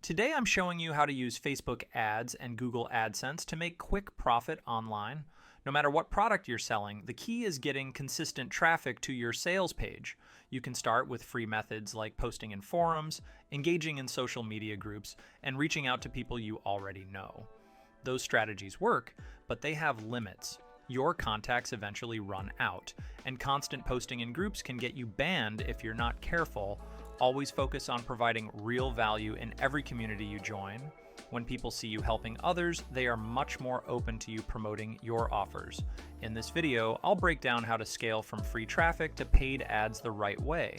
Today I'm showing you how to use Facebook ads and Google AdSense to make quick profit online. No matter what product you're selling, the key is getting consistent traffic to your sales page. You can start with free methods like posting in forums, engaging in social media groups, and reaching out to people you already know. Those strategies work, but they have limits. Your contacts eventually run out, and constant posting in groups can get you banned if you're not careful. Always focus on providing real value in every community you join. When people see you helping others, they are much more open to you promoting your offers. In this video, I'll break down how to scale from free traffic to paid ads the right way.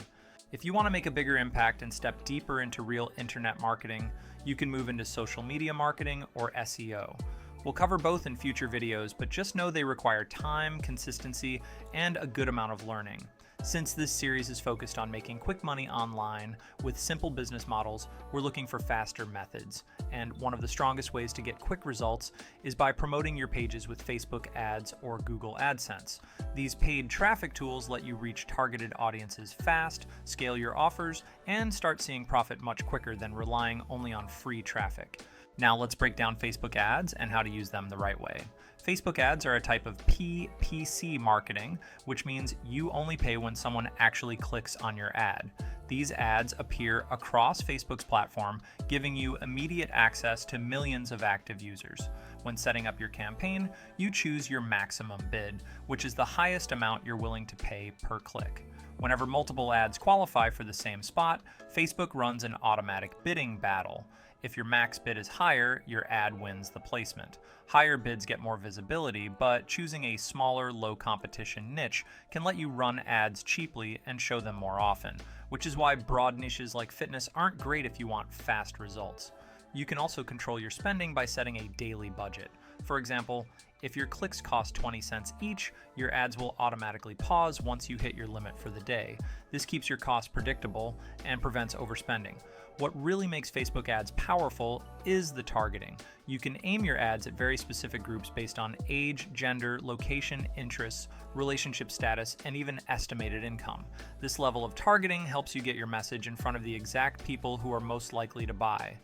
If you want to make a bigger impact and step deeper into real internet marketing, you can move into social media marketing or SEO. We'll cover both in future videos, but just know they require time, consistency, and a good amount of learning. Since this series is focused on making quick money online with simple business models, we're looking for faster methods. And one of the strongest ways to get quick results is by promoting your pages with Facebook ads or Google AdSense. These paid traffic tools let you reach targeted audiences fast, scale your offers, and start seeing profit much quicker than relying only on free traffic. Now let's break down Facebook ads and how to use them the right way. Facebook ads are a type of PPC marketing, which means you only pay when someone actually clicks on your ad. These ads appear across Facebook's platform, giving you immediate access to millions of active users. When setting up your campaign, you choose your maximum bid, which is the highest amount you're willing to pay per click. Whenever multiple ads qualify for the same spot, Facebook runs an automatic bidding battle. If your max bid is higher, your ad wins the placement. Higher bids get more visibility, but choosing a smaller, low-competition niche can let you run ads cheaply and show them more often, which is why broad niches like fitness aren't great if you want fast results. You can also control your spending by setting a daily budget. For example, if your clicks cost 20 cents each, your ads will automatically pause once you hit your limit for the day. This keeps your costs predictable and prevents overspending. What really makes Facebook ads powerful is the targeting. You can aim your ads at very specific groups based on age, gender, location, interests, relationship status, and even estimated income. This level of targeting helps you get your message in front of the exact people who are most likely to buy.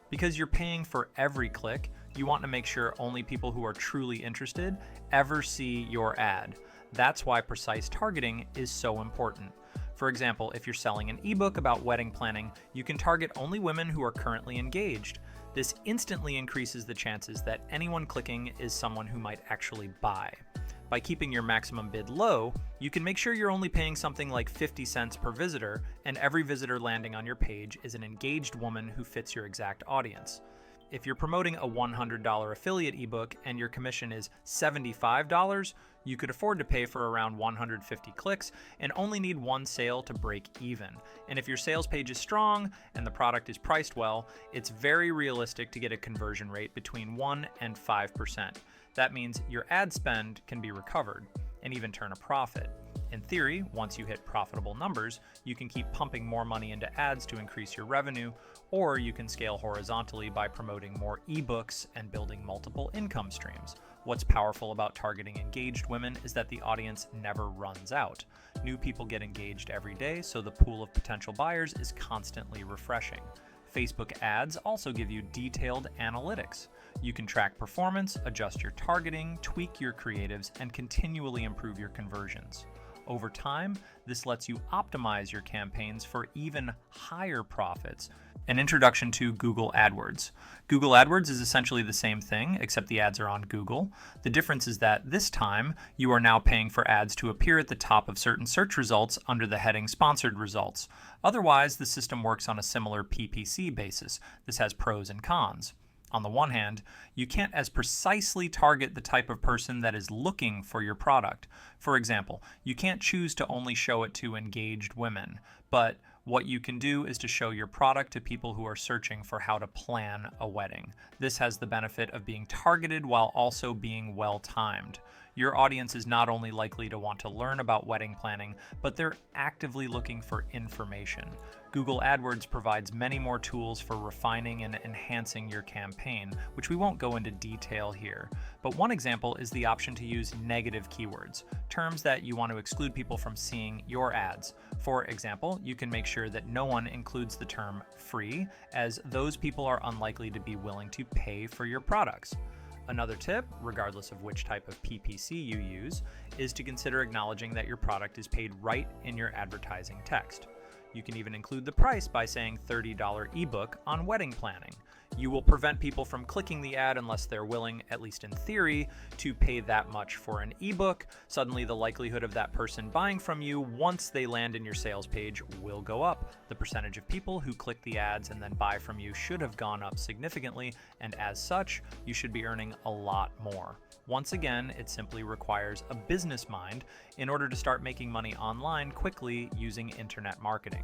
Because you're paying for every click, you want to make sure only people who are truly interested ever see your ad. That's why precise targeting is so important. For example, if you're selling an ebook about wedding planning, you can target only women who are currently engaged. This instantly increases the chances that anyone clicking is someone who might actually buy. By keeping your maximum bid low, you can make sure you're only paying something like 50 cents per visitor, and every visitor landing on your page is an engaged woman who fits your exact audience. If you're promoting a $100 affiliate ebook and your commission is $75, you could afford to pay for around 150 clicks and only need one sale to break even. And if your sales page is strong and the product is priced well, it's very realistic to get a conversion rate between 1 and 5%. That means your ad spend can be recovered and even turn a profit. In theory, once you hit profitable numbers, you can keep pumping more money into ads to increase your revenue, or you can scale horizontally by promoting more ebooks and building multiple income streams. What's powerful about targeting engaged women is that the audience never runs out. New people get engaged every day, so the pool of potential buyers is constantly refreshing. Facebook ads also give you detailed analytics. You can track performance, adjust your targeting, tweak your creatives, and continually improve your conversions. Over time, this lets you optimize your campaigns for even higher profits. An introduction to Google AdWords. Google AdWords is essentially the same thing, except the ads are on Google. The difference is that this time, you are now paying for ads to appear at the top of certain search results under the heading Sponsored Results. Otherwise, the system works on a similar PPC basis. This has pros and cons. On the one hand, you can't as precisely target the type of person that is looking for your product. For example, you can't choose to only show it to engaged women, but what you can do is to show your product to people who are searching for how to plan a wedding. This has the benefit of being targeted while also being well-timed. Your audience is not only likely to want to learn about wedding planning, but they're actively looking for information. Google AdWords provides many more tools for refining and enhancing your campaign, which we won't go into detail here. But one example is the option to use negative keywords, terms that you want to exclude people from seeing your ads. For example, you can make sure that no one includes the term free, as those people are unlikely to be willing to pay for your products. Another tip, regardless of which type of PPC you use, is to consider acknowledging that your product is paid right in your advertising text. You can even include the price by saying $30 ebook on wedding planning. You will prevent people from clicking the ad unless they're willing, at least in theory, to pay that much for an ebook. Suddenly, the likelihood of that person buying from you once they land in your sales page will go up. The percentage of people who click the ads and then buy from you should have gone up significantly, and as such, you should be earning a lot more. Once again, it simply requires a business mind in order to start making money online quickly using internet marketing.